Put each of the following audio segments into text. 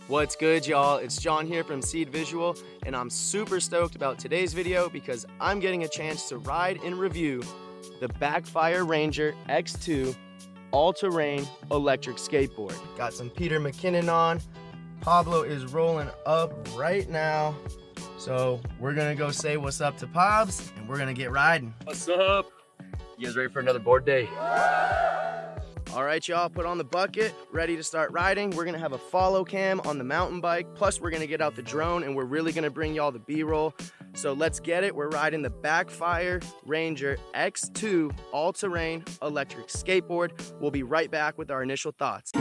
What's good, y'all? It's John here from Seed Visual, and I'm super stoked about today's video because I'm getting a chance to ride and review the Backfire Ranger X2 all-terrain electric skateboard. Got some Peter McKinnon on. Pablo is rolling up right now. So we're gonna go say what's up to Pobs, and we're gonna get riding. What's up? You guys ready for another board day? All right, y'all, put on the bucket, ready to start riding. We're gonna have a follow cam on the mountain bike, plus we're gonna get out the drone and we're really gonna bring y'all the B-roll. So let's get it. We're riding the Backfire Ranger X2 all-terrain electric skateboard. We'll be right back with our initial thoughts.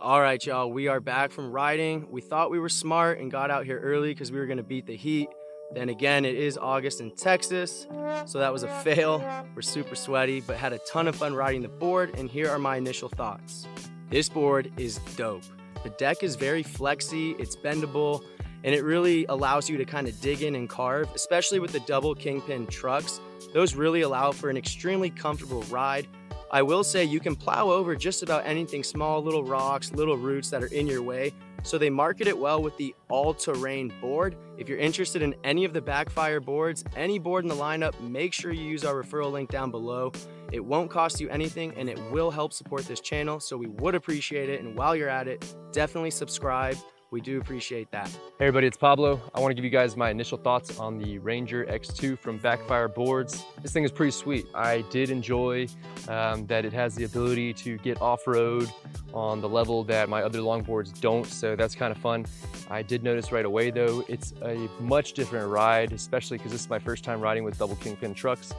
All right, y'all, we are back from riding. We thought we were smart and got out here early because we were gonna beat the heat. Then again, it is August in Texas, so that was a fail. We're super sweaty, but had a ton of fun riding the board, and here are my initial thoughts. This board is dope. The deck is very flexy, it's bendable, and it really allows you to kind of dig in and carve, especially with the double Kingpin trucks. Those really allow for an extremely comfortable ride. I will say you can plow over just about anything small, little rocks, little roots that are in your way. So they market it well with the all-terrain board. If you're interested in any of the Backfire boards, any board in the lineup, make sure you use our referral link down below. It won't cost you anything and it will help support this channel, so we would appreciate it. And while you're at it, definitely subscribe. We do appreciate that. Hey everybody, it's Pablo. I want to give you guys my initial thoughts on the Ranger X2 from Backfire Boards. This thing is pretty sweet. I did enjoy that it has the ability to get off-road on the level that my other longboards don't, so that's kind of fun. I did notice right away though, it's a much different ride, especially because this is my first time riding with double Kingpin trucks.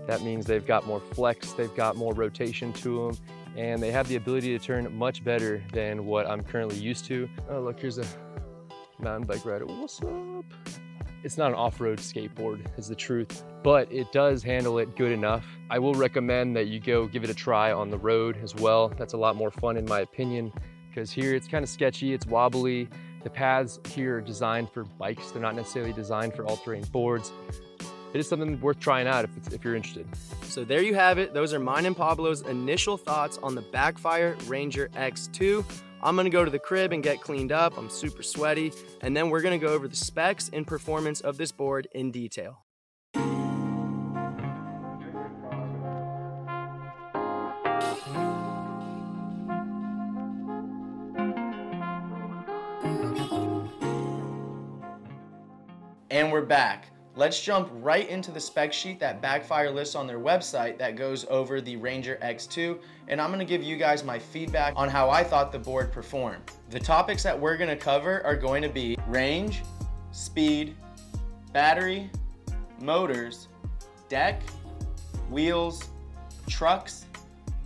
That means they've got more flex, they've got more rotation to them, and they have the ability to turn much better than what I'm currently used to. Oh look, here's a mountain bike rider. What's up? It's not an off-road skateboard is the truth, but it does handle it good enough. I will recommend that you go give it a try on the road as well. That's a lot more fun in my opinion, because here it's kind of sketchy, it's wobbly. The paths here are designed for bikes. They're not necessarily designed for all-terrain boards. It is something worth trying out if you're interested. So there you have it. Those are mine and Pablo's initial thoughts on the Backfire Ranger X2. I'm gonna go to the crib and get cleaned up. I'm super sweaty. And then we're gonna go over the specs and performance of this board in detail. And we're back. Let's jump right into the spec sheet that Backfire lists on their website that goes over the Ranger X2, and I'm gonna give you guys my feedback on how I thought the board performed. The topics that we're gonna cover are going to be range, speed, battery, motors, deck, wheels, trucks,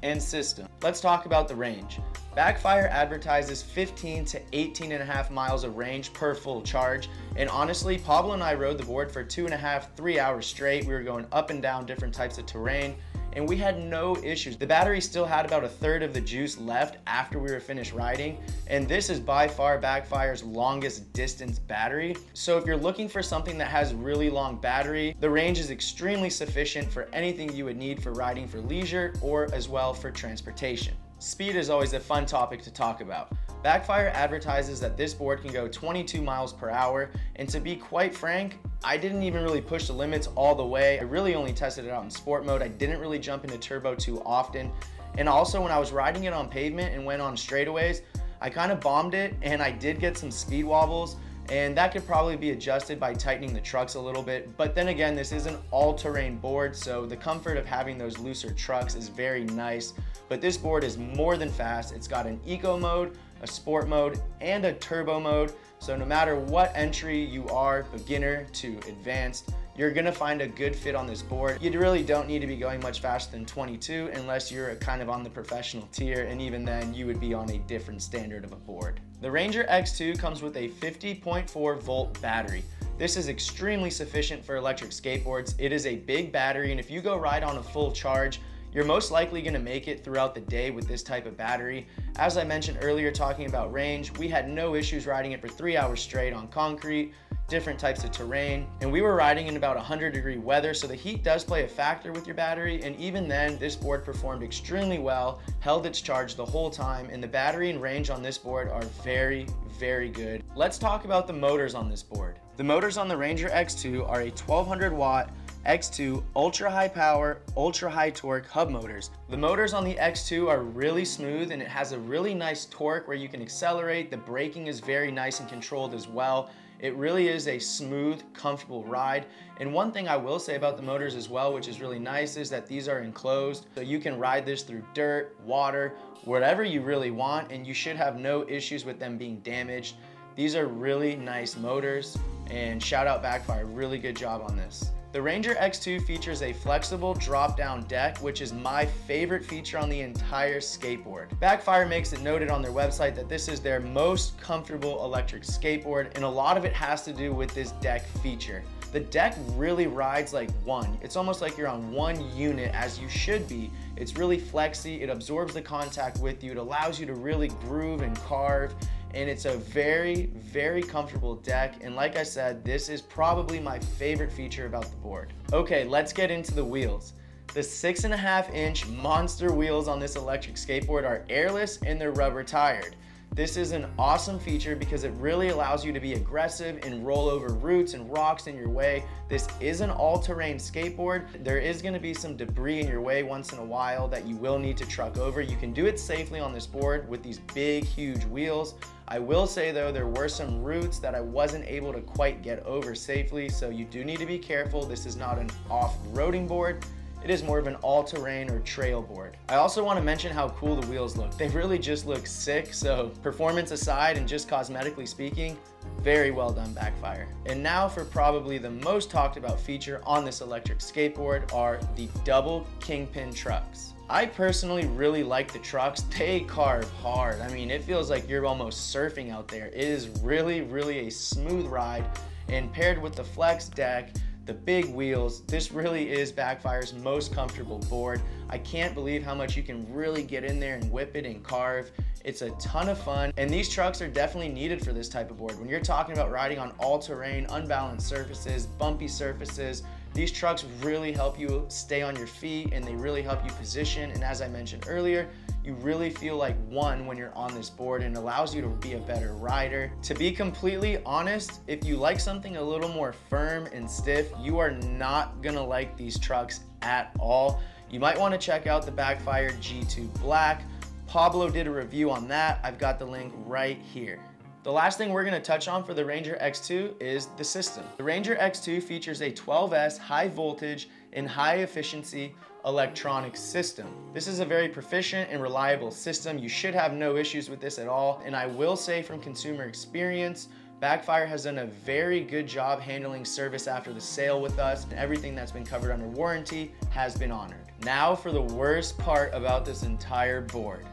and system. Let's talk about the range. Backfire advertises 15 to 18.5 miles of range per full charge, and honestly, Pablo and I rode the board for 2.5 to 3 hours straight. We were going up and down different types of terrain, and we had no issues. The battery still had about 1/3 of the juice left after we were finished riding, and this is by far Backfire's longest distance battery. So if you're looking for something that has really long battery, the range is extremely sufficient for anything you would need for riding for leisure or as well for transportation. Speed is always a fun topic to talk about. Backfire advertises that this board can go 22 miles per hour, and to be quite frank, I didn't even really push the limits all the way. I really only tested it out in sport mode. I didn't really jump into turbo too often. And also when I was riding it on pavement and went on straightaways, I kind of bombed it and I did get some speed wobbles, and that could probably be adjusted by tightening the trucks a little bit. But then again, this is an all-terrain board, so the comfort of having those looser trucks is very nice. But this board is more than fast. It's got an eco mode, a sport mode, and a turbo mode. So no matter what entry you are, beginner to advanced, you're gonna find a good fit on this board. You really don't need to be going much faster than 22 unless you're kind of on the professional tier, and even then you would be on a different standard of a board. The Ranger X2 comes with a 50.4 volt battery. This is extremely sufficient for electric skateboards. It is a big battery, and if you go ride on a full charge, you're most likely gonna make it throughout the day with this type of battery. As I mentioned earlier, talking about range, we had no issues riding it for 3 hours straight on concrete, different types of terrain, and we were riding in about 100-degree weather, so the heat does play a factor with your battery, and even then, this board performed extremely well, held its charge the whole time, and the battery and range on this board are very, very good. Let's talk about the motors on this board. The motors on the Ranger X2 are a 1200 watt X2 ultra high power, ultra high torque hub motors. The motors on the X2 are really smooth, and it has a really nice torque where you can accelerate. The braking is very nice and controlled as well. It really is a smooth, comfortable ride. And one thing I will say about the motors as well, which is really nice, is that these are enclosed. So you can ride this through dirt, water, whatever you really want, and you should have no issues with them being damaged. These are really nice motors, and shout out Backfire, really good job on this. The Ranger X2 features a flexible drop-down deck, which is my favorite feature on the entire skateboard. Backfire makes it noted on their website that this is their most comfortable electric skateboard, and a lot of it has to do with this deck feature. The deck really rides like one. It's almost like you're on one unit, as you should be. It's really flexy, it absorbs the contact with you, it allows you to really groove and carve, and it's a very, very comfortable deck. And like I said, this is probably my favorite feature about the board. Okay, let's get into the wheels. The 6.5-inch monster wheels on this electric skateboard are airless and they're rubber tired. This is an awesome feature because it really allows you to be aggressive and roll over roots and rocks in your way. This is an all-terrain skateboard. There is going to be some debris in your way once in a while that you will need to truck over. You can do it safely on this board with these big, huge wheels. I will say though, there were some roots that I wasn't able to quite get over safely, so you do need to be careful. This is not an off-roading board. It is more of an all-terrain or trail board. I also want to mention how cool the wheels look. They really just look sick, so performance aside and just cosmetically speaking, very well done Backfire. And now for probably the most talked about feature on this electric skateboard are the double Kingpin trucks. I personally really like the trucks. They carve hard. I mean, it feels like you're almost surfing out there. It is really, really a smooth ride, and paired with the flex deck, the big wheels, this really is Backfire's most comfortable board. I can't believe how much you can really get in there and whip it and carve. It's a ton of fun, and these trucks are definitely needed for this type of board. When you're talking about riding on all-terrain, unbalanced surfaces, bumpy surfaces, these trucks really help you stay on your feet, and they really help you position. And as I mentioned earlier, you really feel like one when you're on this board, and allows you to be a better rider. To be completely honest, if you like something a little more firm and stiff, you are not gonna like these trucks at all. You might want to check out the Backfire G2 Black. Pablo did a review on that. I've got the link right here. The last thing we're gonna touch on for the Ranger X2 is the system. The Ranger X2 features a 12S high voltage and high efficiency electronic system. This is a very proficient and reliable system. You should have no issues with this at all. And I will say from consumer experience, Backfire has done a very good job handling service after the sale with us, and everything that's been covered under warranty has been honored. Now for the worst part about this entire board.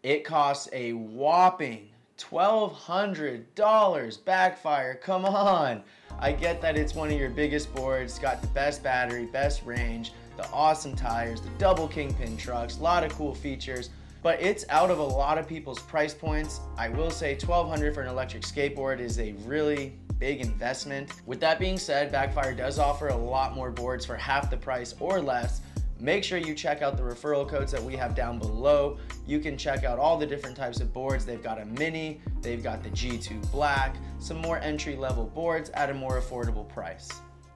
It costs a whopping $1,200. Backfire, come on. I get that it's one of your biggest boards, it's got the best battery, best range, the awesome tires, the double Kingpin trucks, a lot of cool features, but it's out of a lot of people's price points. I will say $1,200 for an electric skateboard is a really big investment. With that being said, Backfire does offer a lot more boards for half the price or less. Make sure you check out the referral codes that we have down below. You can check out all the different types of boards. They've got a Mini, they've got the G2 Black, some more entry-level boards at a more affordable price.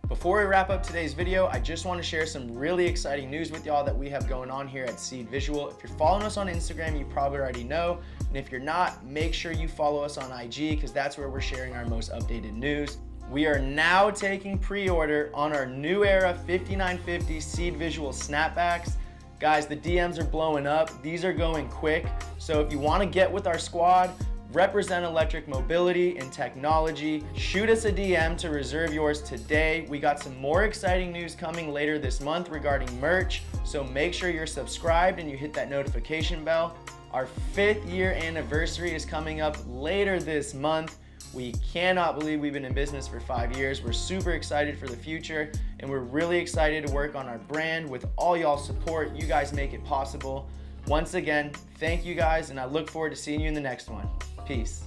Before we wrap up today's video, I just want to share some really exciting news with y'all that we have going on here at Seed Visual. If you're following us on Instagram, you probably already know. And if you're not, make sure you follow us on IG because that's where we're sharing our most updated news. We are now taking pre-order on our new era 5950 Seed Visual snapbacks. Guys, the DMs are blowing up. These are going quick. So if you want to get with our squad, represent electric mobility and technology, shoot us a DM to reserve yours today. We got some more exciting news coming later this month regarding merch. So make sure you're subscribed and you hit that notification bell. Our 5th year anniversary is coming up later this month. We cannot believe we've been in business for 5 years. We're super excited for the future, and we're really excited to work on our brand with all y'all's support. You guys make it possible. Once again, thank you guys, and I look forward to seeing you in the next one. Peace.